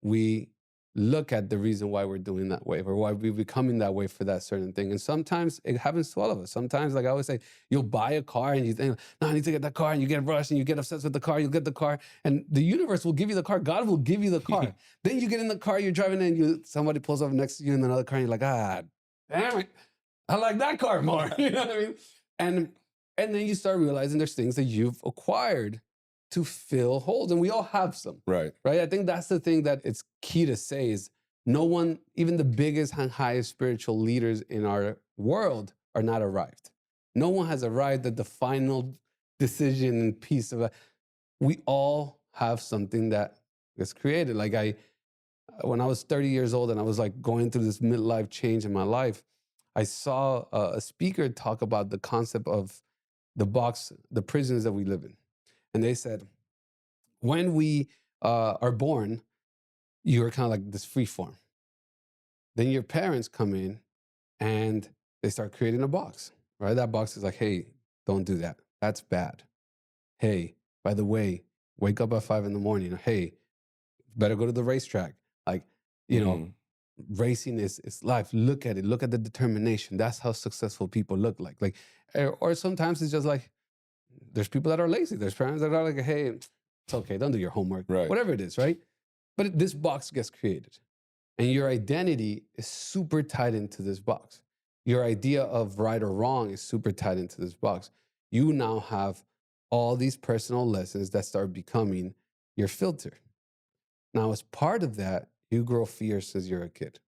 we look at the reason why we're doing that wave or why we're becoming that way for that certain thing. And sometimes it happens to all of us. Sometimes, like I always say, you'll buy a car and you think, no, I need to get that car, and you get rushed and you get obsessed with the car, you'll get the car, and the universe will give you the car. God will give you the car. Then you get in the car, you're driving and somebody pulls up next to you in another car and you're like, damn it, I like that car more. You know what I mean? And then you start realizing there's things that you've acquired to fill holes. And we all have some. Right. I think that's the thing that it's key to say is no one, even the biggest and highest spiritual leaders in our world are not arrived. No one has arrived at the final decision and piece of it. We all have something that gets created. Like when I was 30 years old and I was like going through this midlife change in my life, I saw a speaker talk about the concept of the prisons that we live in. And they said, when we are born, you're kind of like this free form. Then your parents come in and they start creating a box, right? That box is like, hey, don't do that. That's bad. Hey, by the way, wake up at 5 a.m. Hey, better go to the racetrack. Like, racing is life. Look at it. Look at the determination. That's how successful people look like. Or sometimes it's just like, there's people that are lazy. There's parents that are like, hey, it's okay. Don't do your homework. Right. Whatever it is, right? But this box gets created. And your identity is super tied into this box. Your idea of right or wrong is super tied into this box. You now have all these personal lessons that start becoming your filter. Now, as part of that, you grow fear since you're a kid.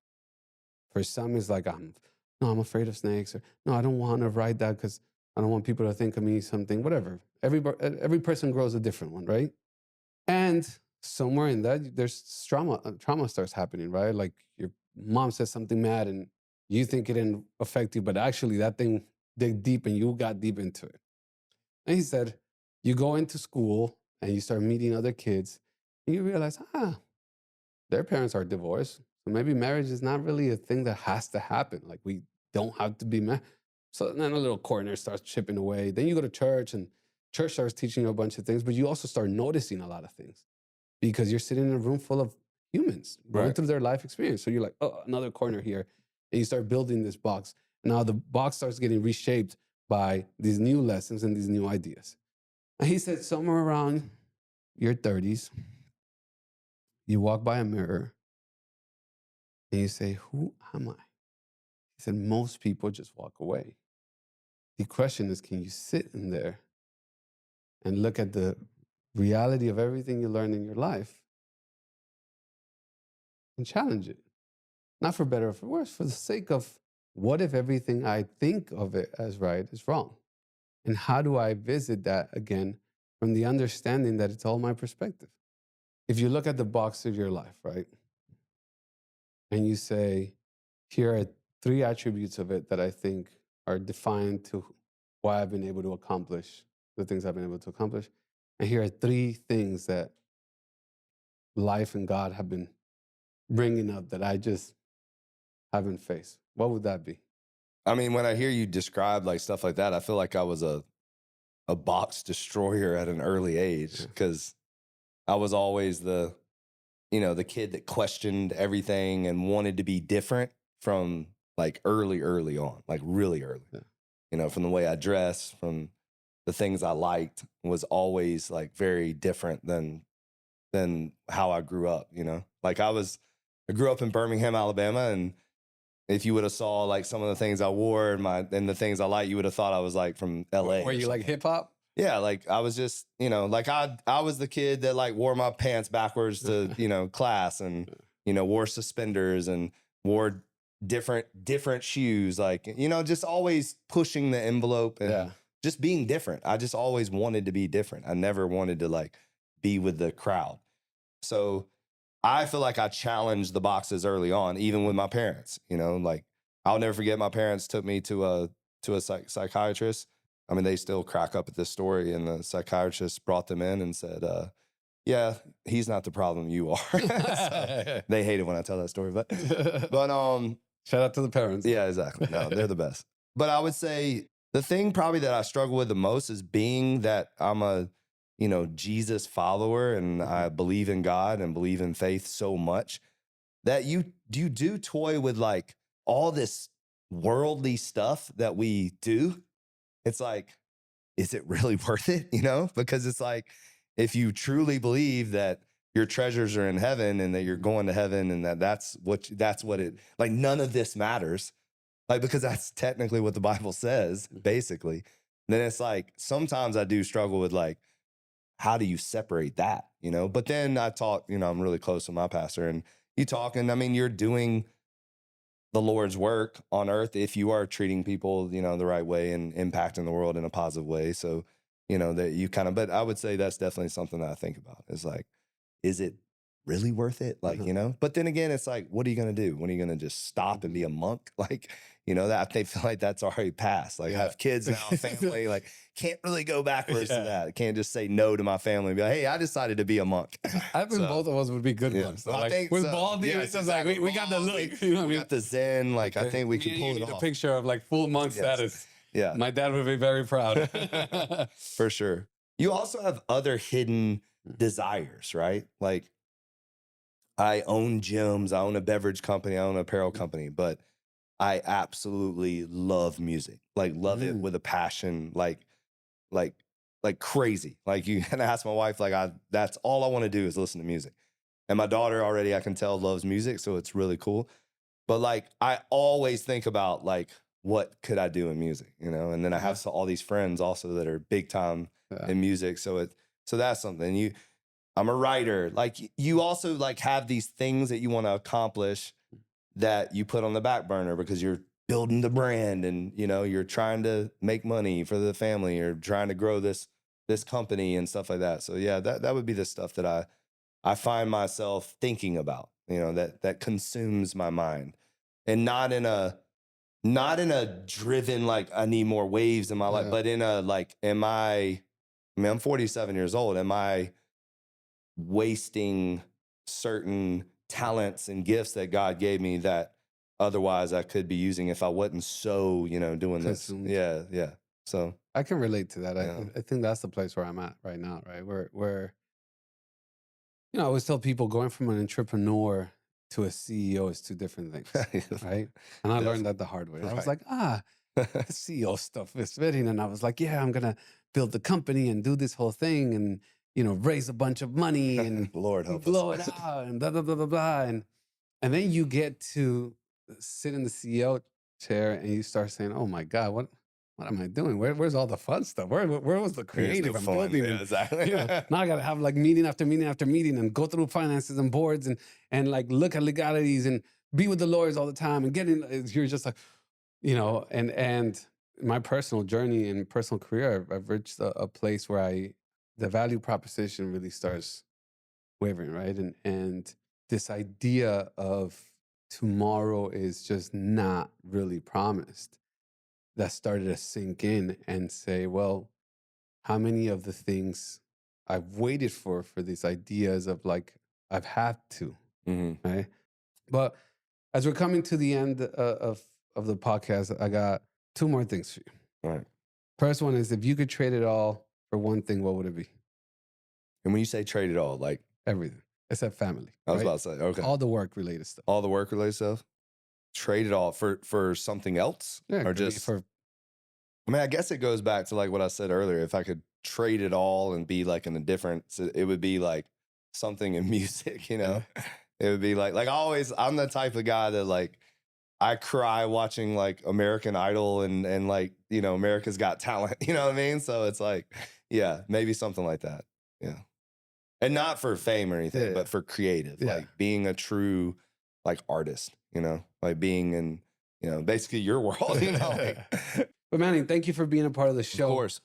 For some, it's like, I'm afraid of snakes. Or, no, I don't want to ride that because I don't want people to think of me something, whatever. Every person grows a different one, right? And somewhere in that, there's trauma starts happening, right? Like your mom says something mad and you think it didn't affect you, but actually that thing dig deep and you got deep into it. And he said, you go into school and you start meeting other kids and you realize, their parents are divorced. So maybe marriage is not really a thing that has to happen. Like we don't have to be married. So then a little corner starts chipping away. Then you go to church and church starts teaching you a bunch of things, but you also start noticing a lot of things because you're sitting in a room full of humans going through their life experience. So you're like, oh, another corner here. And you start building this box. Now the box starts getting reshaped by these new lessons and these new ideas. And he said, somewhere around your 30s, you walk by a mirror and you say, who am I? He said, most people just walk away. The question is, can you sit in there and look at the reality of everything you learned in your life and challenge it? Not for better or for worse, for the sake of what if everything I think of it as right is wrong? And how do I visit that again from the understanding that it's all my perspective? If you look at the box of your life, right? And you say, here are 3 attributes of it that I think are defined to why I've been able to accomplish the things I've been able to accomplish. And here are 3 things that life and God have been bringing up that I just haven't faced. What would that be? I mean, when I hear you describe like stuff like that, I feel like I was a box destroyer at an early age because I was always the kid that questioned everything and wanted to be different from like early on, like really early. Yeah. From the way I dress, from the things I liked was always like very different than how I grew up, Like I grew up in Birmingham, Alabama, and if you would have saw like some of the things I wore and the things I like, you would have thought I was like from LA. Were you like hip hop? Yeah, like I was just, like I was the kid that like wore my pants backwards to, class and, wore suspenders and wore different shoes, like, just always pushing the envelope and just being different. I just always wanted to be different. I never wanted to like be with the crowd. So I feel like I challenged the boxes early on, even with my parents, like I'll never forget my parents took me to a psychiatrist. I mean, they still crack up at this story, and the psychiatrist brought them in and said, yeah, he's not the problem, you are. So they hate it when I tell that story, but shout out to the parents. Yeah, exactly. No, they're the best. But I would say the thing probably that I struggle with the most is being that I'm a, Jesus follower and I believe in God and believe in faith so much that you do toy with like all this worldly stuff that we do. It's like, is it really worth it? Because it's like, if you truly believe that your treasures are in heaven and that you're going to heaven and that's what it, like none of this matters, like, because that's technically what the Bible says, basically. Then it's like, sometimes I do struggle with like, how do you separate that, But then I talk, I'm really close with my pastor and you talk, and I mean, you're doing the Lord's work on earth if you are treating people, the right way and impacting the world in a positive way. So, that you kind of, but I would say that's definitely something that I think about is like, is it really worth it? Like, but then again, it's like, what are you going to do? When are you going to just stop and be a monk? Like, that they feel like that's already passed. Like I have kids now, family, like can't really go backwards to that. I can't just say no to my family and be like, hey, I decided to be a monk. I think both of us would be good ones. So I think with Baldy, it's just like we got the look. We got the zen. Like I think we can pull it off. A picture of like full monk status. Yeah. My dad would be very proud. For sure. You also have other hidden desires, right? Like I own gyms, I own a beverage company, I own an apparel company, but I absolutely love music. Like love it with a passion, like crazy. Like you can ask my wife, like that's all I want to do is listen to music. And my daughter already, I can tell, loves music, so it's really cool. But like I always think about like, what could I do in music, And then I have all these friends also that are big time in music. So that's something. I'm a writer. Like you also like have these things that you want to accomplish that you put on the back burner because you're building the brand and, you're trying to make money for the family or trying to grow this company and stuff like that. So yeah, that would be the stuff that I find myself thinking about, that consumes my mind, and not in a driven, like I need more waves in my life, but in a, like, I'm 47 years old. Am I wasting certain talents and gifts that God gave me that otherwise I could be using if I wasn't so, doing this? Yeah. So I can relate to that. I think that's the place where I'm at right now, right? Where I always tell people going from an entrepreneur to a CEO is 2 different things, right? And I learned that the hard way. I was like, the CEO stuff is fitting. And I was like, yeah, I'm going to build the company and do this whole thing and, raise a bunch of money and Lord help blow it out and blah, blah, blah, blah, blah. And then you get to sit in the CEO chair and you start saying, oh my God, what am I doing? Where's all the fun stuff? Where was the creative? I'm building. Yeah, exactly. Now I got to have like meeting after meeting after meeting and go through finances and boards and like look at legalities and be with the lawyers all the time and you're just like, and my personal journey and personal career, I've reached a place where the value proposition really starts wavering, right? And this idea of tomorrow is just not really promised. that started to sink in and say, well, how many of the things I've waited for these ideas of like, I've had to, right? But as we're coming to the end of the podcast, I got two more things for you. All right. First one is, if you could trade it all for one thing, what would it be? And when you say trade it all, like Everything except family. I was right? about to say, okay, All the work related stuff. all the work related stuff, trade it all for something else, Yeah, or could be just for I mean, I guess it goes back to like what I said earlier. If I could trade it all and be like in a different, it would be like something in music, you know? It would be like always, I'm the type of guy that like, I cry watching like American Idol and like, you know, America's Got Talent, you know what I mean? So it's like, yeah, maybe something like that. Yeah. And not for fame or anything, Yeah. but for creative, Yeah. like being a true like artist, you know, like being in, you know, basically your world, you know? Like, But Manning, thank you for being a part of the of show. course.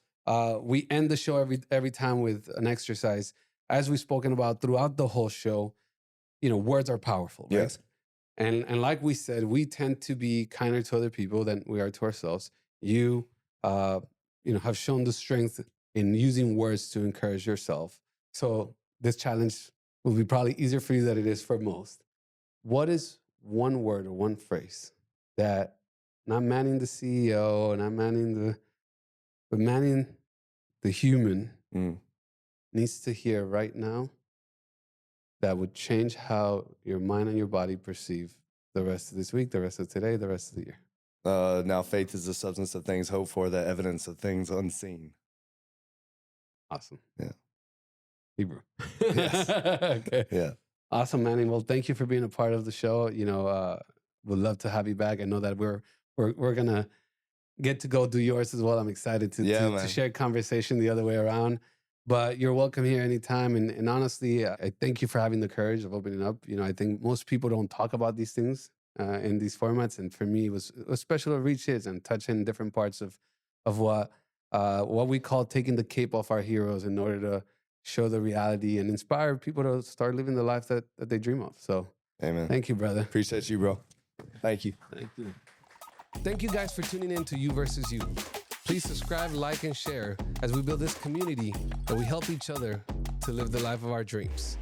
We end the show every time with an exercise. As we've spoken about throughout the whole show, you know, words are powerful, right? Yes. And like we said, we tend to be kinder to other people than we are to ourselves. You, you know, have shown the strength in using words to encourage yourself. So this challenge will be probably easier for you than it is for most. What is one word or one phrase that not Manning the CEO, not Manning but Manning the human needs to hear right now that would change how your mind and your body perceive the rest of this week, the rest of today, the rest of the year? Now faith is the substance of things hoped for, the evidence of things unseen. Awesome. Yeah. Hebrew. Yes. Okay. Yeah. Awesome, Manning. Well, thank you for being a part of the show. You know, we'd love to have you back. I know that we're gonna get to go do yours as well. I'm excited to share conversation the other way around. But you're welcome here anytime. And honestly, I thank you for having the courage of opening up. You know, I think most people don't talk about these things in these formats. And for me, it was special to reach it and touch in different parts of what we call taking the cape off our heroes in order to show the reality and inspire people to start living the life that they dream of. So Amen. Thank you, brother. Appreciate you, bro. Thank you. Thank you. Thank you guys for tuning in to You Versus You. Please subscribe, like, and share as we build this community that we help each other to live the life of our dreams.